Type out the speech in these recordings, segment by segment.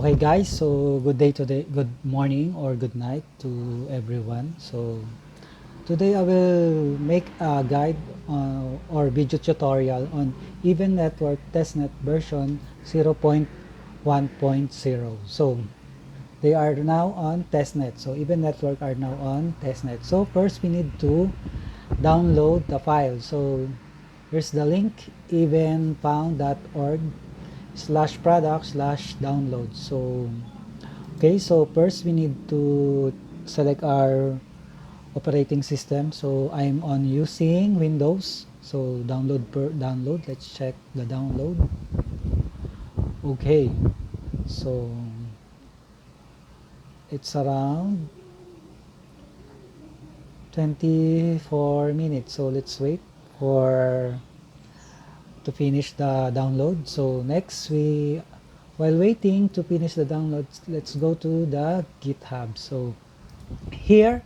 Okay guys, so good day today, good morning or good night to everyone. So today I will make a guide or video tutorial on Event Network Testnet version 0.1.0. So they are now on Testnet. So Event Network are now on Testnet. So first we need to download the file. So here's the link, evenpound.org/product/download. So okay, so first we need to select our operating system. So I'm on using Windows. So download per download. Let's check the download. Okay, so it's around 24 minutes. So let's wait for to finish the download. So next while waiting to finish the download, let's go to the GitHub. So here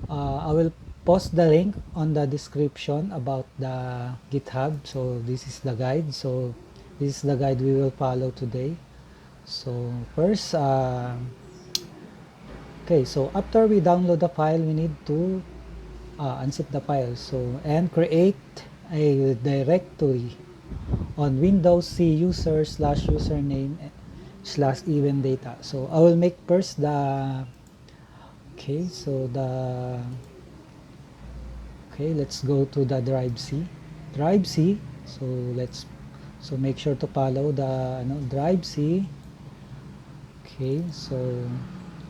I will post the link on the description about the GitHub. So this is the guide. So this is the guide we will follow today. So first, okay, so after we download the file, we need to unzip the file. So and create a directory on Windows C user/username/event data. So I will make first the okay. So the okay, let's go to the drive C. So make sure to follow the drive C. Okay, so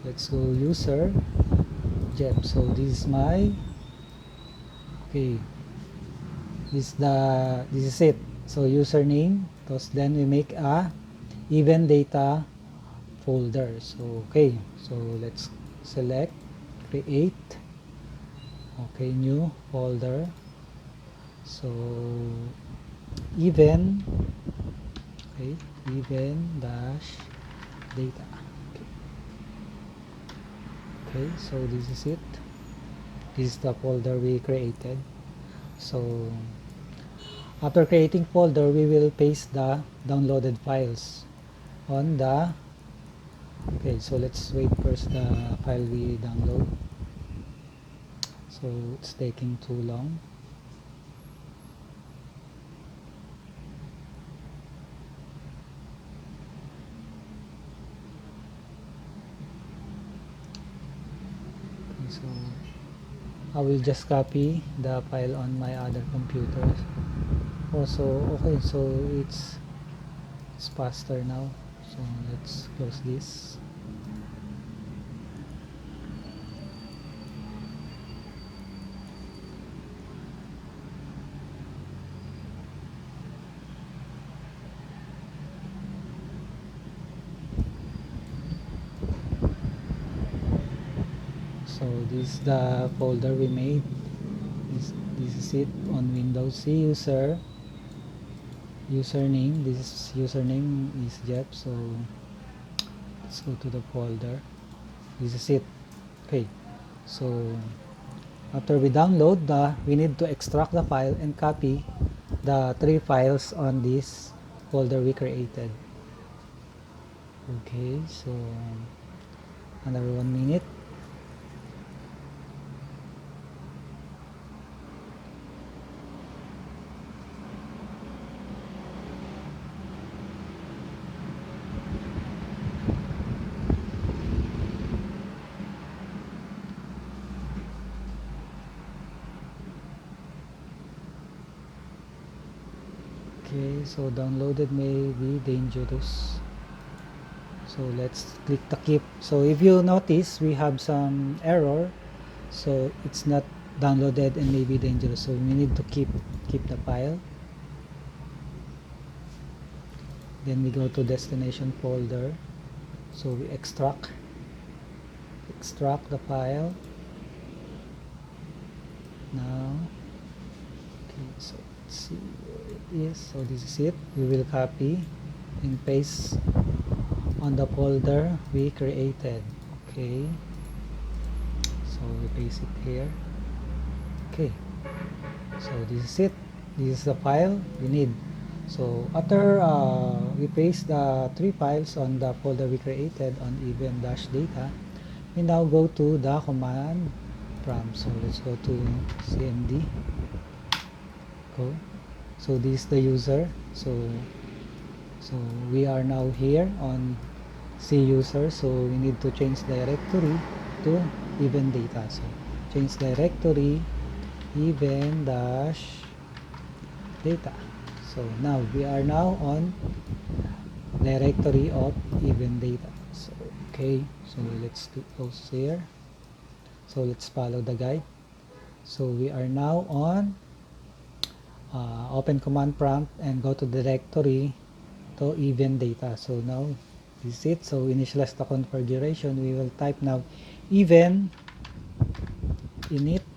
let's go user Jeb. So this is my okay. This is it. So username. Then we make a event data folder. So okay. So let's select create. Okay, new folder. So event okay, event dash data. Okay, so this is it. This is the folder we created. So after creating folder, we will paste the downloaded files on the okay. So let's wait first the file we download. So it's taking too long. Okay, so I will just copy the file on my other computers. Also, okay, so it's faster now. So let's close this. So this is the folder we made. This is it on Windows C username. This is username is Jeff. So let's go to the folder. This is it. Okay, so after we download we need to extract the file and copy the 3 files on this folder we created. Okay, so another 1 minute. Okay, so downloaded may be dangerous. So let's click the keep. So if you notice, we have some error. So it's not downloaded and may be dangerous. So we need to keep the file. Then we go to destination folder. So we extract the file. Now, okay, so let's see where it is. So this is it. We will copy and paste on the folder we created. Okay, so we paste it here. Okay, so this is it. This is the file we need. So after we paste the 3 files on the folder we created on event-data, we now go to the command prompt. So let's go to cmd, go. So this is the user. So we are now here on C user, so we need to change directory to event data. So change directory event dash data. So now we are now on directory of event data. So okay, so let's close here. So let's follow the guide. So we are now on open command prompt and go to directory to event data. So now this is it. So initialize the configuration. We will type now event init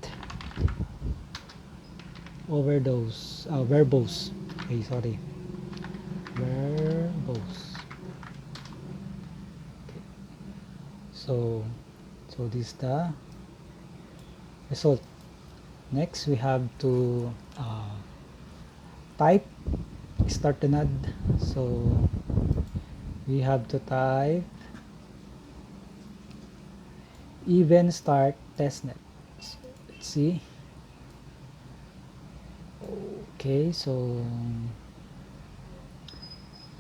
overdose verbose. Okay, sorry, verbose. Okay. So this is the result. Next we have to type start the node. So we have to type event start testnet. So let's see. Okay, so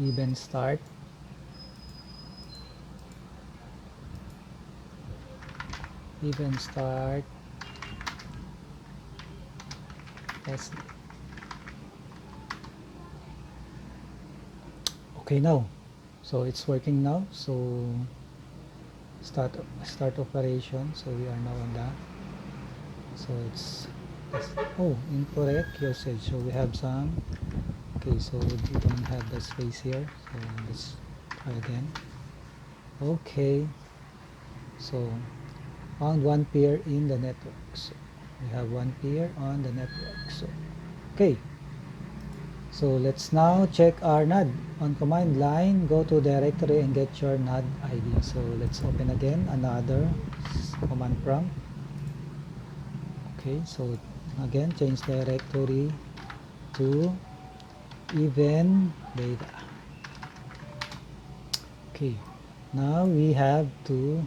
event start testnet. Okay, now so it's working now. So start operation. So we are now on that. So it's incorrect usage. So we have some. Okay, so we don't have the space here. So let's try again. Okay, so found one peer in the network. So we have one peer on the network. So okay, so let's now check our NAD. On command line, go to directory and get your NAD ID. So let's open again another command prompt. Okay, so again change directory to event data. Okay, now we have to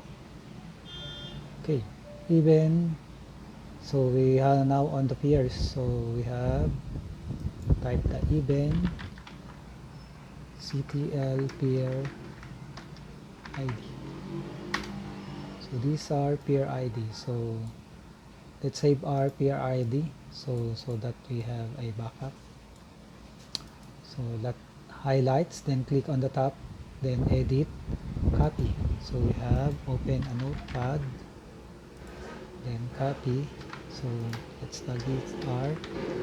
event. So we are now on the peers. So we have type the event ctl peer id. So these are peer id. So let's save our peer id so that we have a backup. So that highlights, then click on the top, then edit, copy. So we have open a notepad, then copy. So let's tag it our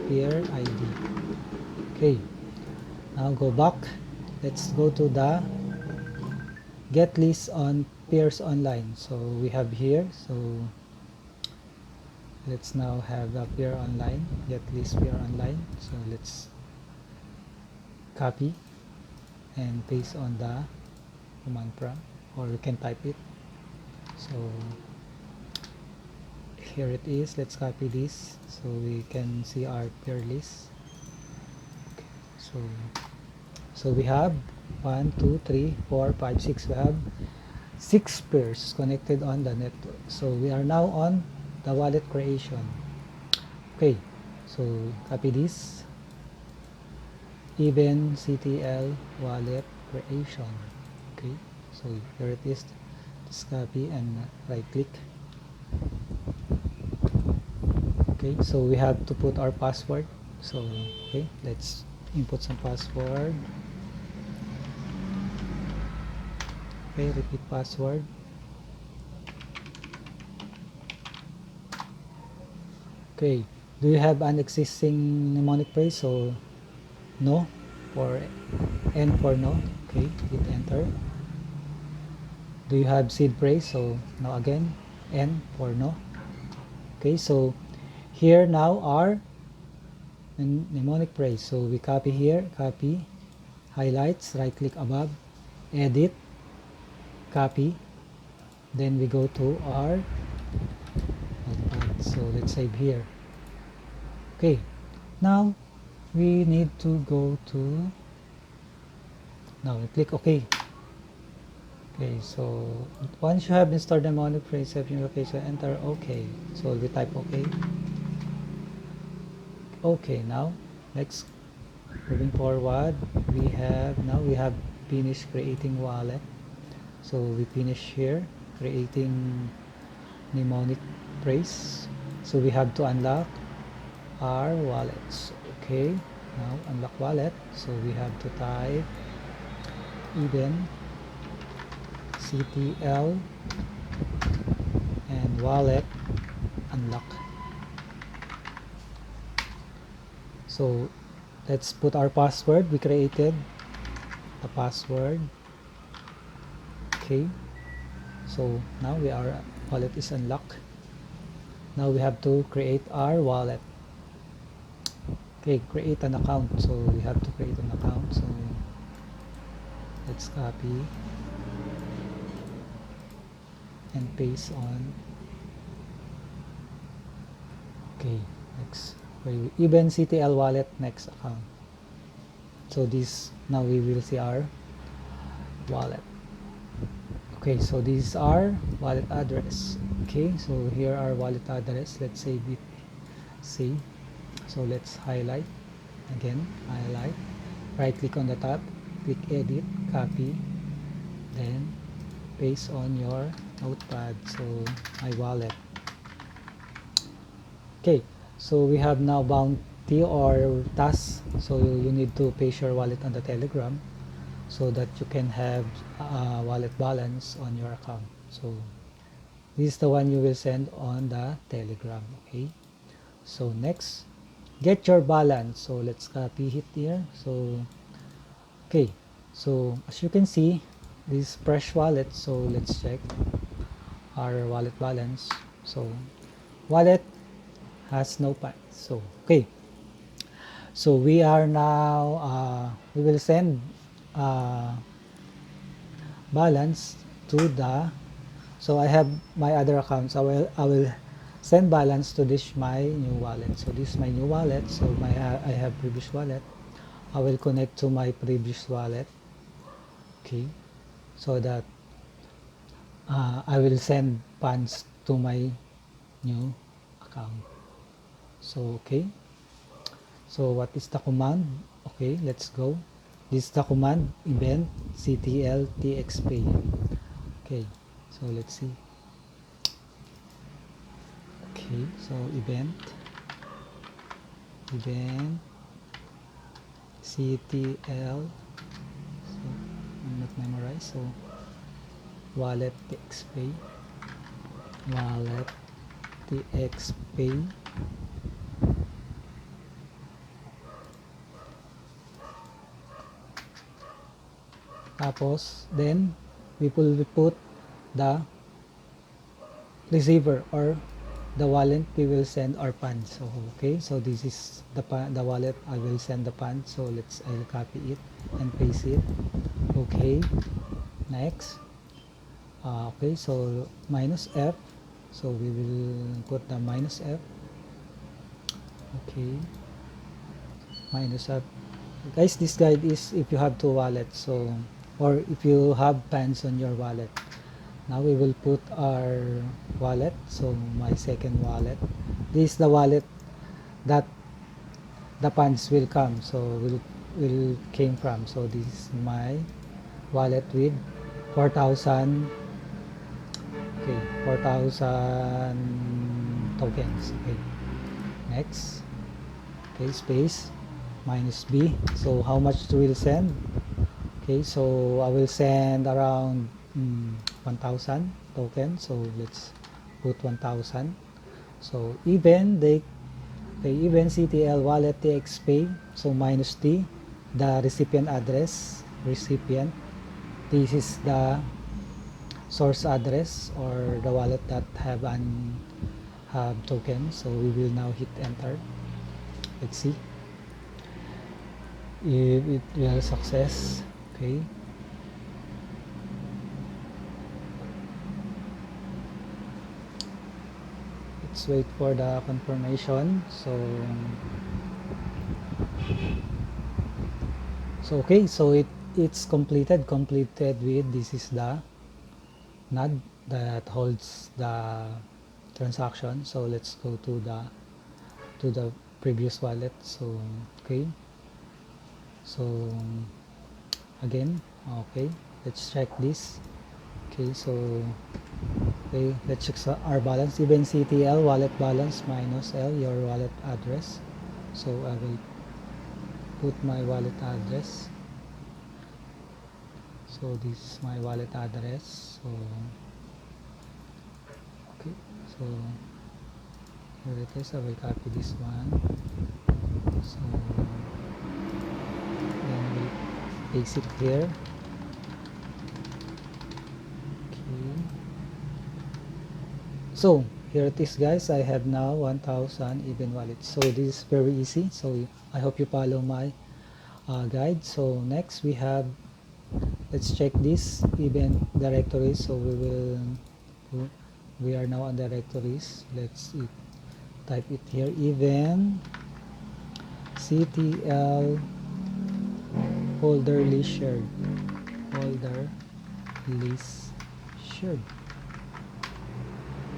peer id. Okay, now go back. Let's go to the get list on peers online. So we have here. So let's now have the peer online, get list peer online. So let's copy and paste on the command prompt, or you can type it. So here it is. Let's copy this so we can see our peer list. Okay, so we have 1 2 3 4 5 6. We have 6 pairs connected on the network. So we are now on the wallet creation. Okay, so copy this event ctl wallet creation. Okay, so here it is. Just copy and right click. Okay, so we have to put our password. So okay, let's input some password. Okay, repeat password. Okay, do you have an existing mnemonic phrase? So no, for N for no. Okay, hit enter. Do you have seed phrase? So now again, N for no. Okay, so here now our mnemonic phrase. So we copy here, copy, highlights, right click above, edit, copy, then we go to our notepad. So let's save here. Okay, now we need to go to Now we click OK. Okay, so once you have installed the mnemonic phrase, saving location, enter OK. So we type OK. Okay, now next, moving forward, we have finished creating wallet. So we finish here creating mnemonic phrase. So we have to unlock our wallets. Okay, now unlock wallet. So we have to type even ctl and wallet unlock. So let's put our password. We created the password. Okay, so now our wallet is unlocked. Now we have to create our wallet. Okay, create an account. So we have to create an account. So let's copy and paste on. Okay, next, even CTL wallet next account. So this, now we will see our wallet. Okay, so these are wallet address. Okay, so here are wallet address. Let's save it. Save. So let's highlight again, highlight, right click on the top, click edit, copy, then paste on your notepad. So my wallet. Okay, so we have now bounty or task. So you need to paste your wallet on the Telegram so that you can have wallet balance on your account. So this is the one you will send on the Telegram. Okay, so next, get your balance. So let's copy it here. So okay, so as you can see, this fresh wallet. So let's check our wallet balance. So wallet has no funds. So okay, so we are now we will send balance to the, so I have my other accounts. I will send balance to this my new wallet. So this is my new wallet. So I have previous wallet. I will connect to my previous wallet. Okay, so that I will send funds to my new account. So okay, so what is the command? Okay, let's go. This is the command event ctl txpay. Okay, so let's see. Okay, so event ctl, so I'm not memorized. So wallet txpay, tapos then we will put the receiver or the wallet we will send our funds. So okay, so this is the wallet I will send the funds. So I'll copy it and paste it. Okay, next, okay, so minus F, so we will put the minus F. Okay, minus F. Guys, this guide is if you have two wallets, so or if you have funds on your wallet. Now we will put our wallet. So my second wallet, this is the wallet that the funds will come, so will came from. So this is my wallet with 4,000, okay, 4,000 tokens. Okay, next, okay, space minus B. So how much will send? Okay, so I will send around 1,000 tokens. So let's put 1,000. So even CTL wallet txpay. So minus T, the recipient address, recipient. This is the source address or the wallet that have token. So we will now hit enter. Let's see if it will success. Okay, let's wait for the confirmation. So okay, so it it's completed with this is the node that holds the transaction. So let's go to the previous wallet. So okay, so again, okay, let's check this. Okay, so okay, let's check our balance. Even CTL wallet balance minus L, your wallet address. So I will put my wallet address. So this is my wallet address. So okay, so here it is. I will copy this one. So then we paste it here. Okay. So here it is, guys. I have now 1000 even wallets. So this is very easy. So I hope you follow my guide. So next we have, let's check this event directory. So we are now on directories. Let's type it here, event ctl folder list shared, folder list shared.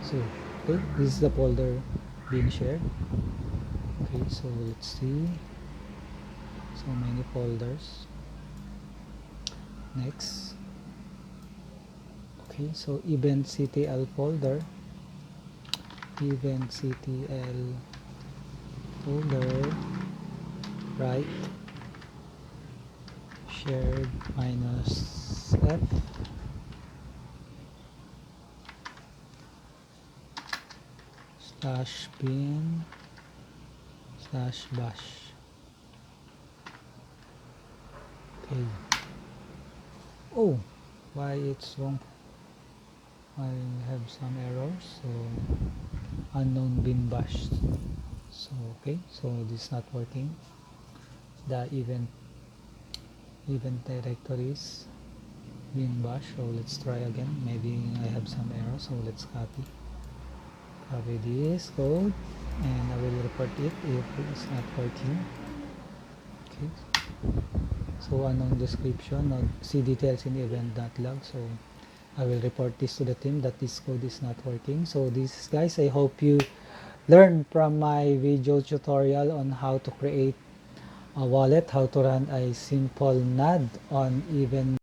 So okay, this is the folder being shared. Okay, so let's see, so many folders. Next, okay, so event ctl folder, event ctl folder, right, shared minus f slash bin slash bash. Okay. Oh, why it's wrong? I have some errors. So unknown bin bash. So okay, so this is not working. The event directories bin bash. So let's try again. Maybe I have some error. So let's copy this code and I will report it if it's not working. Okay, so unknown description, not see details in event.log. So I will report this to the team that this code is not working. So this, guys, I hope you learn from my video tutorial on how to create a wallet, how to run a simple node on even